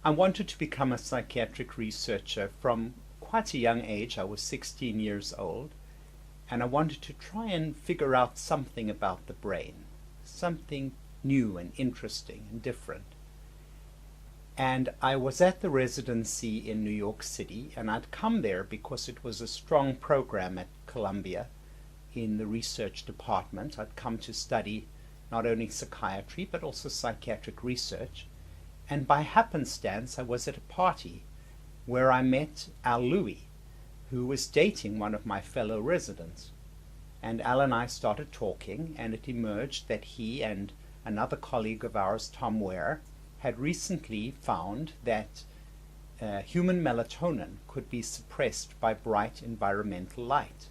I wanted to become a psychiatric researcher from quite a young age. I was 16 years old, and I wanted to try and figure out something about the brain, something new and interesting and different. And I was at the residency in New York City, and I'd come there because it was a strong program at Columbia in the research department. I'd come to study not only psychiatry but also psychiatric research. And by happenstance, I was at a party where I met Al Lewy, who was dating one of my fellow residents. And Al and I started talking, and it emerged that he and another colleague of ours, Tom Ware, had recently found that human melatonin could be suppressed by bright environmental light.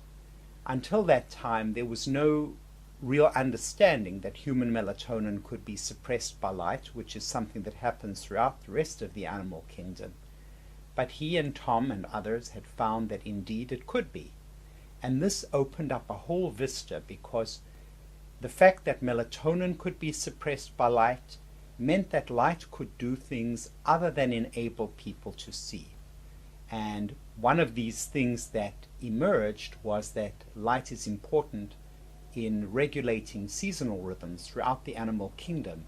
Until that time, there was no real understanding that human melatonin could be suppressed by light, which is something that happens throughout the rest of the animal kingdom. But he and Tom and others had found that indeed it could be. And this opened up a whole vista, because the fact that melatonin could be suppressed by light meant that light could do things other than enable people to see. And one of these things that emerged was that light is important in regulating seasonal rhythms throughout the animal kingdom.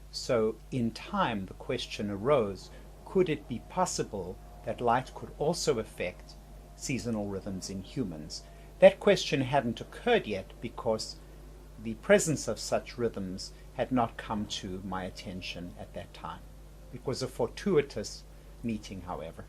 So in time the question arose, could it be possible that light could also affect seasonal rhythms in humans? That question hadn't occurred yet because the presence of such rhythms had not come to my attention at that time. It was a fortuitous meeting, however.